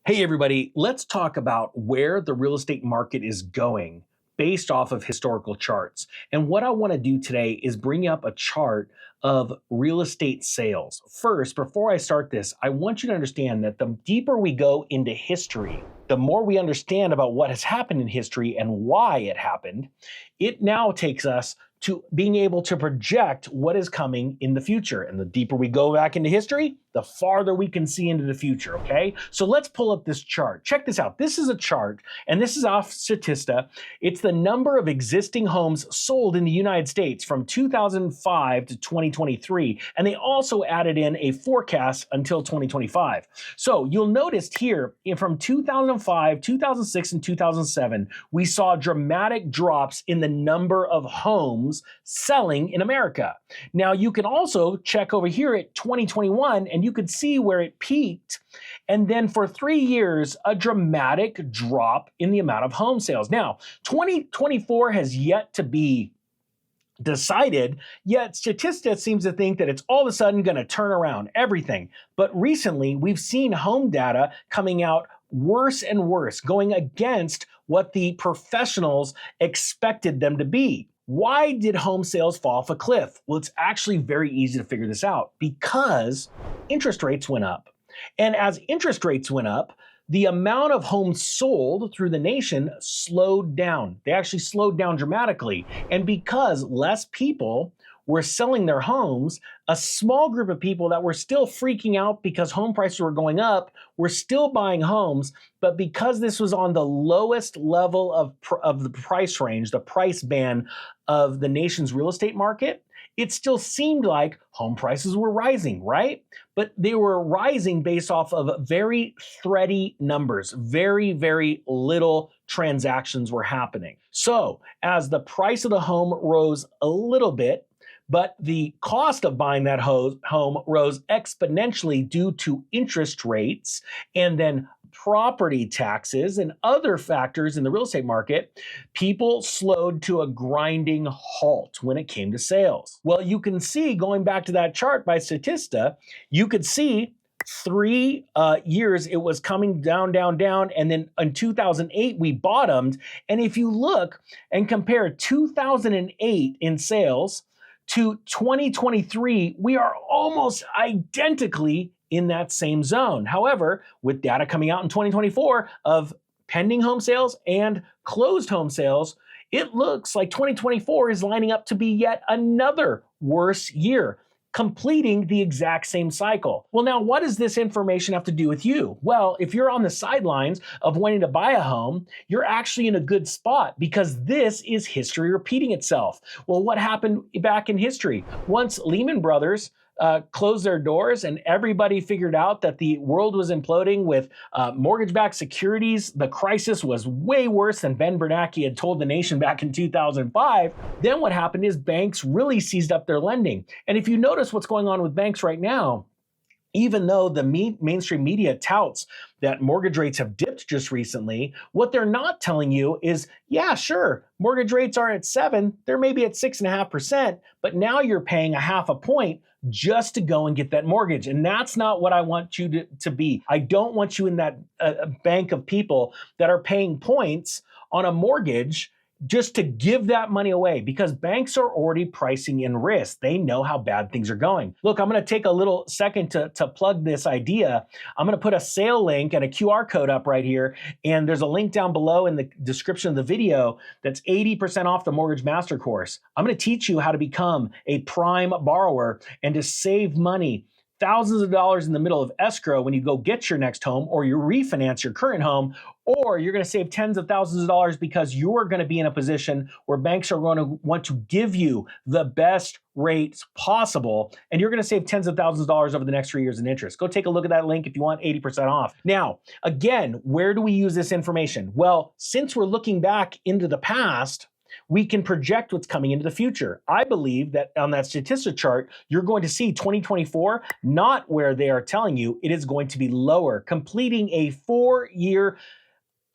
Hey, everybody, let's talk about where the real estate market is going based off of historical charts. And what I want to do today is bring up a chart of real estate sales. First, before I start this, I want you to understand that the deeper we go into history, the more we understand about what has happened in history and why it happened, it now takes us to being able to project what is coming in the future. And the deeper we go back into history, the farther we can see into the future, okay? So let's pull up this chart. Check this out. This is a chart, and this is off Statista. It's the number of existing homes sold in the United States from 2005 to 2023, and they also added in a forecast until 2025. So you'll notice here, from 2005, 2006, and 2007, we saw dramatic drops in the number of homes selling in America. Now, you can also check over here at 2021, and you could see where it peaked. And then for 3 years, a dramatic drop in the amount of home sales. Now, 2024 has yet to be decided, yet Statista seems to think that it's all of a sudden going to turn around everything. But recently, we've seen home data coming out worse and worse, going against what the professionals expected them to be. Why did home sales fall off a cliff? Well, it's actually very easy to figure this out because interest rates went up. And as interest rates went up, the amount of homes sold through the nation slowed down. They actually slowed down dramatically. And because less people were selling their homes, a small group of people that were still freaking out because home prices were going up were still buying homes. But because this was on the lowest level of the price range, the price band of the nation's real estate market, it still seemed like home prices were rising, right? But they were rising based off of very thready numbers. Very, very little transactions were happening. So as the price of the home rose a little bit, but the cost of buying that home rose exponentially due to interest rates and then property taxes and other factors in the real estate market, people slowed to a grinding halt when it came to sales. Well, you can see, going back to that chart by Statista, you could see 3 years it was coming down, and then in 2008 we bottomed. And if you look and compare 2008 in sales to 2023, we are almost identically in that same zone. However, with data coming out in 2024 of pending home sales and closed home sales, it looks like 2024 is lining up to be yet another worse year, completing the exact same cycle. Well, now, what does this information have to do with you? Well, if you're on the sidelines of wanting to buy a home, you're actually in a good spot because this is history repeating itself. Well, what happened back in history? Once Lehman Brothers closed their doors and everybody figured out that the world was imploding with mortgage-backed securities, the crisis was way worse than Ben Bernanke had told the nation back in 2005. Then what happened is banks really seized up their lending. And if you notice what's going on with banks right now, even though the mainstream media touts that mortgage rates have dipped just recently, what they're not telling you is, yeah, sure, mortgage rates are at 7, they're maybe at 6.5%, but now you're paying a half a point just to go and get that mortgage. And that's not what I want you to be. I don't want you in that bank of people that are paying points on a mortgage just to give that money away, because banks are already pricing in risk. They know how bad things are going. Look, I'm going to take a little second to plug this idea. I'm going to put a sale link and a QR code up right here. And there's a link down below in the description of the video that's 80% off the Mortgage Master Course. I'm going to teach you how to become a prime borrower and to save money, thousands of dollars in the middle of escrow when you go get your next home or you refinance your current home, or you're going to save tens of thousands of dollars because you're going to be in a position where banks are going to want to give you the best rates possible, and you're going to save tens of thousands of dollars over the next 3 years in interest. Go take a look at that link if you want 80% off. Now, again, where do we use this information? Well, since we're looking back into the past, we can project what's coming into the future. I believe that on that Statista chart, you're going to see 2024 not where they are telling you. It is going to be lower, completing a 4-year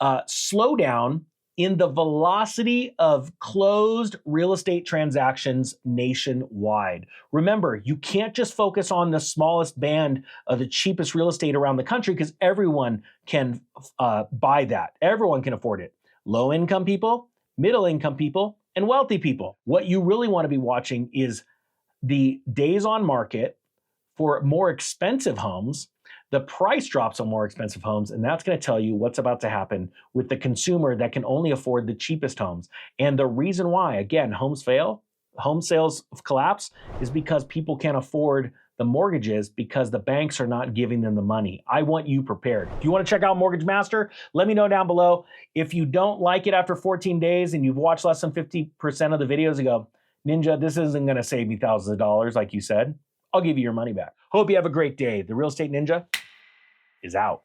slowdown in the velocity of closed real estate transactions nationwide. Remember, you can't just focus on the smallest band of the cheapest real estate around the country because everyone can buy that. Everyone can afford it. Low income people, middle income people, and wealthy people. What you really want to be watching is the days on market for more expensive homes, the price drops on more expensive homes, and that's going to tell you what's about to happen with the consumer that can only afford the cheapest homes. And the reason why, again, homes fail, home sales collapse, is because people can't afford the mortgages because the banks are not giving them the money. I want you prepared. If you want to check out Mortgage Master, let me know down below. If you don't like it after 14 days and you've watched less than 50% of the videos and go, Ninja, this isn't going to save me thousands of dollars like you said, I'll give you your money back. Hope you have a great day. The Real Estate Ninja is out.